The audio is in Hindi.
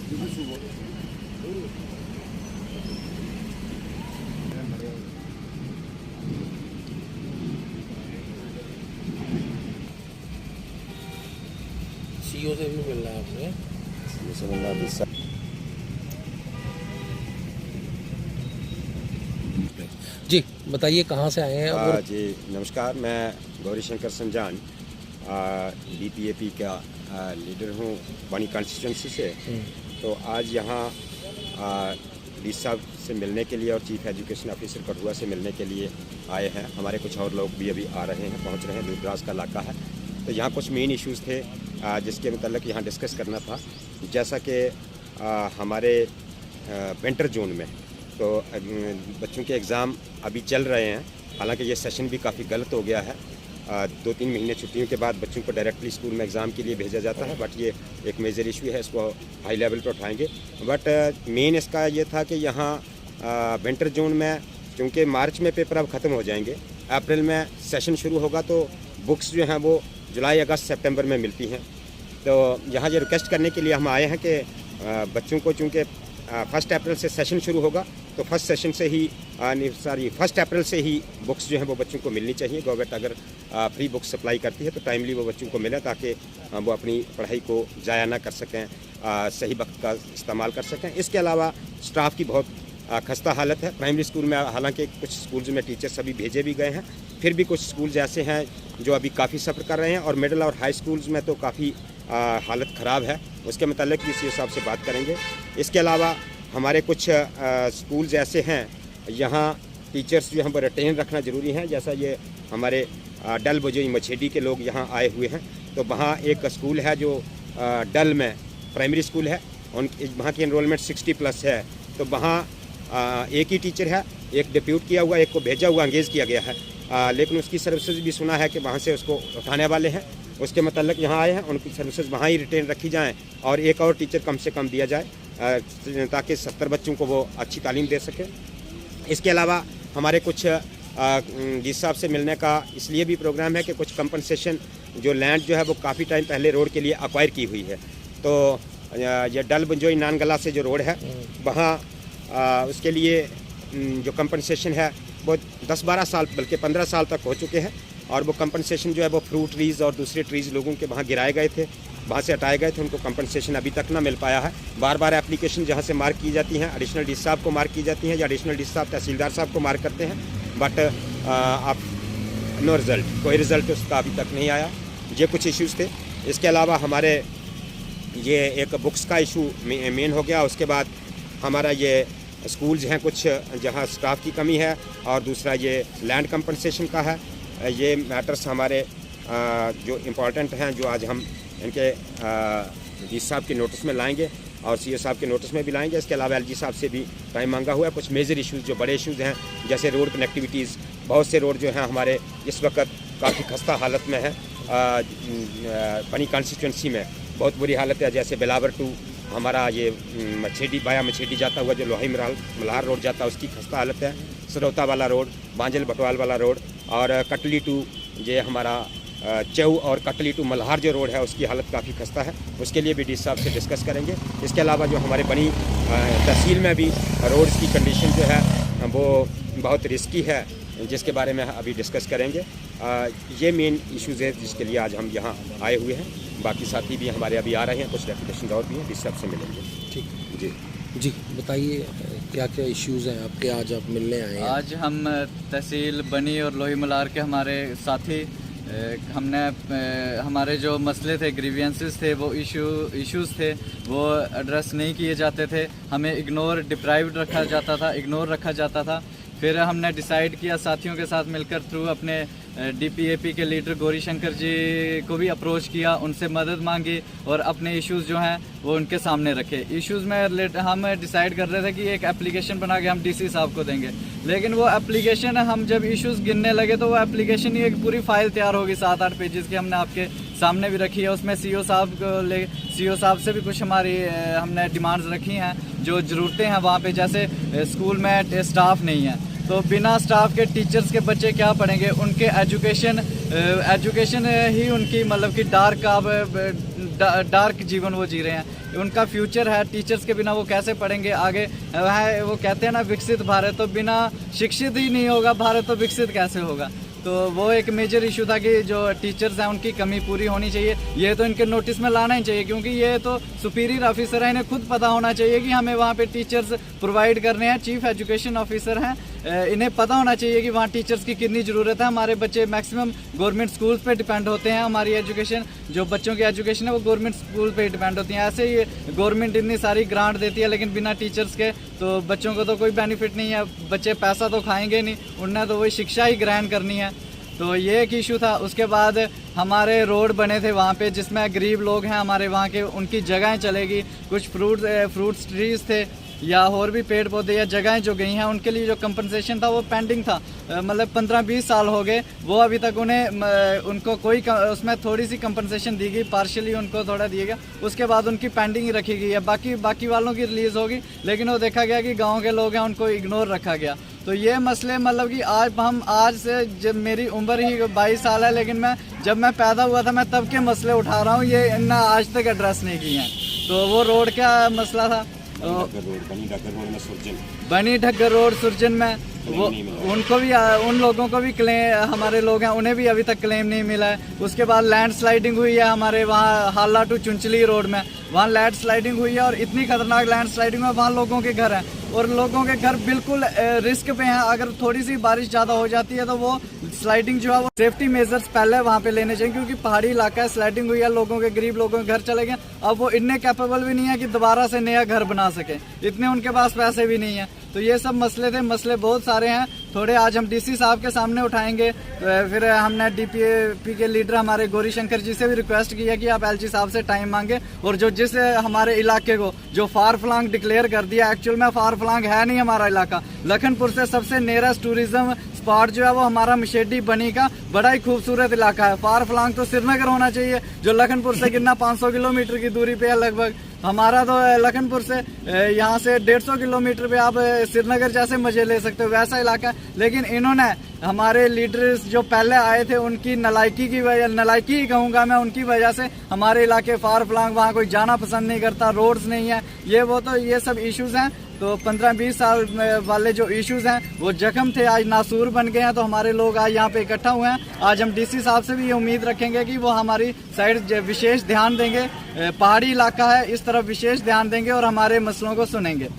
सीईओ से भी मिलना है आपने? जी बताइए कहाँ से आए हैं और जी नमस्कार, मैं गौरी शंकर संजान बीपीएपी का लीडर हूँ बनी कॉन्स्टिट्यूंसी से। तो आज यहाँ डी साहब से मिलने के लिए और चीफ एजुकेशन ऑफिसर कठुआ से मिलने के लिए आए हैं। हमारे कुछ और लोग भी अभी आ रहे हैं, पहुँच रहे हैं। दूरदराज का इलाका है, तो यहाँ कुछ मेन इश्यूज़ थे जिसके मतलब यहाँ डिस्कस करना था। जैसा कि हमारे विंटर जोन में तो बच्चों के एग्ज़ाम अभी चल रहे हैं। हालांकि ये सेशन भी काफ़ी गलत हो गया है। 2-3 महीने छुट्टियों के बाद बच्चों को डायरेक्टली स्कूल में एग्ज़ाम के लिए भेजा जाता है, बट ये एक मेजर इशू है, इसको हाई लेवल पर उठाएंगे। बट मेन इसका ये था कि यहाँ विंटर जोन में क्योंकि मार्च में पेपर अब ख़त्म हो जाएंगे, अप्रैल में सेशन शुरू होगा, तो बुक्स जो हैं वो जुलाई, अगस्त, सितंबर में मिलती हैं। तो यहाँ ये रिक्वेस्ट करने के लिए हम आए हैं कि बच्चों को चूँकि 1 अप्रैल से सेशन शुरू होगा, तो फर्स्ट अप्रैल से ही बुक्स जो हैं वो बच्चों को मिलनी चाहिए। गवर्नमेंट अगर फ्री बुक्स सप्लाई करती है तो टाइमली वो बच्चों को मिले, ताकि वो अपनी पढ़ाई को ज़ाया ना कर सकें, सही वक्त का इस्तेमाल कर सकें। इसके अलावा स्टाफ की बहुत खस्ता हालत है प्राइमरी स्कूल में। हालांकि कुछ स्कूल्स में टीचर्स अभी भेजे भी गए हैं, फिर भी कुछ स्कूल्स ऐसे हैं जो अभी काफ़ी सफ़र कर रहे हैं, और मिडिल और हाई स्कूल्स में तो काफ़ी हालत ख़राब है। उसके मतलब इसी हिसाब से बात करेंगे। इसके अलावा हमारे कुछ स्कूल्स ऐसे हैं यहाँ टीचर्स जो हैं वो रिटेन रखना ज़रूरी है। जैसा ये हमारे डल बजोई मछेडी के लोग यहाँ आए हुए हैं, तो वहाँ एक स्कूल है जो डल में प्राइमरी स्कूल है, वहाँ की एनरोलमेंट 60+ है। तो वहाँ एक ही टीचर है, एक डिप्यूट किया हुआ, एक को भेजा हुआ, एंगेज किया गया है, लेकिन उसकी सर्विसेज भी सुना है कि वहाँ से उसको उठाने वाले हैं। उसके मतलब यहाँ आए हैं, उनकी सर्विसेज वहाँ ही रिटेन रखी जाएँ और एक और टीचर कम से कम दिया जाए, ताकि 70 बच्चों को वो अच्छी तालीम दे सके। इसके अलावा हमारे कुछ डी साहब से मिलने का इसलिए भी प्रोग्राम है कि कुछ कंपनसेशन जो लैंड जो है वो काफ़ी टाइम पहले रोड के लिए एक्वायर की हुई है। तो ये डल बंजोई नानगला से जो रोड है वहाँ उसके लिए जो कंपनसेशन है वो 10-12 साल बल्कि 15 साल तक हो चुके हैं, और वो कंपनसेशन जो है वो फ्रूट ट्रीज़ और दूसरे ट्रीज़ लोगों के वहाँ गिराए गए थे, वहाँ से हटाए गए थे, उनको कंपनसेशन अभी तक ना मिल पाया है। बार बार एप्लीकेशन जहाँ से मार्क की जाती हैं, एडिशनल डी साहब को मार्क की जाती हैं या एडिशनल डी साहब तहसीलदार साहब को मार्क करते हैं, बट आप नो रिज़ल्ट, कोई रिज़ल्ट उसका अभी तक नहीं आया। ये कुछ इश्यूज़ थे। इसके अलावा हमारे ये एक बुक्स का इशू मेन हो गया। उसके बाद हमारा ये स्कूल्स हैं कुछ जहाँ स्टाफ की कमी है, और दूसरा ये लैंड कंपनसेशन का है। ये मैटर्स हमारे जो इम्पॉर्टेंट हैं, जो आज हम इनके डी साहब के नोटिस में लाएंगे और सीओ साहब के नोटिस में भी लाएंगे। इसके अलावा एलजी साहब से भी टाइम मांगा हुआ है। कुछ मेजर इश्यूज़ जो बड़े इश्यूज़ हैं, जैसे रोड कनेक्टिविटीज़, बहुत से रोड जो हैं हमारे इस वक्त काफ़ी खस्ता हालत में है। बनी कॉन्स्टिट्यूंसी में बहुत बुरी हालत है, जैसे बिलावर टू हमारा ये मछेडी बाया मछेडी जाता हुआ जो लोहाई मल्हार रोड जाता है, उसकी खस्ता हालत है। सरौता वाला रोड, बांजल बटवाल वाला रोड, और कटली टू ये हमारा चऊ और कटली टू मल्हार जो रोड है उसकी हालत काफ़ी खस्ता है। उसके लिए भी डी साहब से डिस्कस करेंगे। इसके अलावा जो हमारे बनी तहसील में भी रोड्स की कंडीशन जो है वो बहुत रिस्की है, जिसके बारे में अभी डिस्कस करेंगे। ये मेन इश्यूज़ है जिसके लिए आज हम यहाँ आए हुए हैं। बाकी साथी भी हमारे अभी आ रहे हैं, कुछ डेपुटेशन और भी हैं, डी साहब से मिलेंगे। ठीक जी बताइए क्या क्या इश्यूज़ हैं आपके, आज आप मिलने आए हैं? आज हम तहसील बनी और लोही मल्हार के हमारे साथी हमने हमारे जो मसले थे, ग्रीवियंसेस थे, वो इश्यूज़ थे, वो एड्रेस नहीं किए जाते थे। हमें डिप्राइव्ड रखा जाता था, इग्नोर रखा जाता था। फिर हमने डिसाइड किया साथियों के साथ मिलकर थ्रू अपने डीपीएपी के लीडर गौरी शंकर जी को भी अप्रोच किया, उनसे मदद मांगी और अपने इश्यूज़ जो हैं वो उनके सामने रखे। इश्यूज़ में हम डिसाइड कर रहे थे कि एक एप्लीकेशन बना के हम डीसी साहब को देंगे, लेकिन वो एप्लीकेशन हम जब इश्यूज़ गिनने लगे तो वो एप्लीकेशन ही एक पूरी फाइल तैयार होगी 7-8 पेजेस की, हमने आपके सामने भी रखी है। उसमें सीओ साहब से भी कुछ हमारी हमने डिमांड्स रखी हैं, जो ज़रूरतें हैं वहाँ पे। जैसे स्कूल में स्टाफ नहीं है, तो बिना स्टाफ के टीचर्स के बच्चे क्या पढ़ेंगे? उनके एजुकेशन ही उनकी मतलब कि डार्क जीवन वो जी रहे हैं। उनका फ्यूचर है, टीचर्स के बिना वो कैसे पढ़ेंगे आगे। वो कहते हैं ना विकसित भारत, तो बिना शिक्षित ही नहीं होगा भारत, तो विकसित कैसे होगा। तो वो एक मेजर इशू था कि जो टीचर्स हैं उनकी कमी पूरी होनी चाहिए। ये तो इनके नोटिस में लाना ही चाहिए, क्योंकि ये तो सुपीरियर ऑफिसर है, इन्हें खुद पता होना चाहिए कि हमें वहाँ पे टीचर्स प्रोवाइड करने हैं। चीफ एजुकेशन ऑफिसर हैं, इन्हें पता होना चाहिए कि वहाँ टीचर्स की कितनी ज़रूरत है। हमारे बच्चे मैक्सिमम गवर्नमेंट स्कूल्स पे डिपेंड होते हैं। हमारी एजुकेशन, जो बच्चों की एजुकेशन है वो गवर्नमेंट स्कूल पे डिपेंड होती है। ऐसे ही गवर्नमेंट इतनी सारी ग्रांट देती है, लेकिन बिना टीचर्स के तो बच्चों को तो कोई बेनिफिट नहीं है। बच्चे पैसा तो खाएंगे नहीं, उन्हें तो वही शिक्षा ही ग्रहण करनी है। तो ये एक इशू था। उसके बाद हमारे रोड बने थे वहाँ पे, जिसमें गरीब लोग हैं हमारे वहाँ के, उनकी जगहें चलेगी। कुछ फ्रूट्स ट्रीज थे या और भी पेड़ पौधे या जगहें जो गई हैं, उनके लिए जो कंपनसेशन था वो पेंडिंग था। मतलब 15-20 साल हो गए, वो अभी तक उनको कोई उसमें थोड़ी सी कंपनसेशन दी गई, पार्शियली उनको थोड़ा दिया गया। उसके बाद उनकी पेंडिंग ही रखी गई है। बाकी वालों की रिलीज़ होगी, लेकिन वो देखा गया कि गाँव के लोग हैं उनको इग्नोर रखा गया। तो ये मसले मतलब कि आज से, जब मेरी उम्र ही 22 साल है, लेकिन जब मैं पैदा हुआ था मैं तब के मसले उठा रहा हूँ, ये इन्ना आज तक एड्रेस नहीं किए हैं। तो वो रोड क्या मसला था, बनी ढक्कर रोड सुरजन में, वो उनको भी, उन लोगों को भी क्लेम, हमारे लोग हैं उन्हें भी अभी तक क्लेम नहीं मिला है। उसके बाद लैंड स्लाइडिंग हुई है हमारे वहाँ हाला टू चुंचली रोड में, वहाँ लैंड स्लाइडिंग हुई है, और इतनी खतरनाक लैंड स्लाइडिंग है, वहाँ लोगों के घर हैं और लोगों के घर बिल्कुल रिस्क पे हैं। अगर थोड़ी सी बारिश ज़्यादा हो जाती है तो वो स्लाइडिंग जो है वो सेफ्टी मेजर्स पहले वहाँ पे लेने चाहिए, क्योंकि पहाड़ी इलाका है, स्लाइडिंग हुई है, लोगों के, गरीब लोगों के घर चले गए। अब वो इतने कैपेबल भी नहीं है कि दोबारा से नया घर बना सके, इतने उनके पास पैसे भी नहीं है। तो ये सब मसले थे, मसले बहुत सारे हैं। थोड़े आज हम डीसी साहब के सामने उठाएंगे, फिर हमने डीपीएपी के लीडर हमारे गौरी शंकर जी से भी रिक्वेस्ट की है कि आप एलजी साहब से टाइम मांगे, और जिस हमारे इलाके को जो फार फ्लांग डिक्लेयर कर दिया, एक्चुअल में फार फ्लांग है नहीं हमारा इलाका। लखनपुर से सबसे नियरेस्ट टूरिज्म स्पॉट जो है वो हमारा मशेडी बनी का बड़ा ही खूबसूरत इलाका है। फार फ्लांग तो श्रीनगर होना चाहिए, जो लखनपुर से कितना 500 किलोमीटर की दूरी पे है लगभग। हमारा तो लखनपुर से यहाँ से 150 किलोमीटर पे आप श्रीनगर जैसे मजे ले सकते हो, वैसा इलाका। लेकिन इन्होंने, हमारे लीडर्स जो पहले आए थे, उनकी नलायकी की वजह, नलायकी ही कहूँगा मैं, उनकी वजह से हमारे इलाके फार फ्लांग, वहाँ कोई जाना पसंद नहीं करता, रोड्स नहीं है, ये सब इश्यूज हैं। तो 15-20 साल वाले जो इश्यूज हैं वो जख्म थे, आज नासूर बन गए हैं। तो हमारे लोग आज यहाँ पे इकट्ठा हुए हैं। आज हम डीसी साहब से भी ये उम्मीद रखेंगे कि वो हमारी साइड विशेष ध्यान देंगे, पहाड़ी इलाका है, इस तरफ विशेष ध्यान देंगे और हमारे मसलों को सुनेंगे।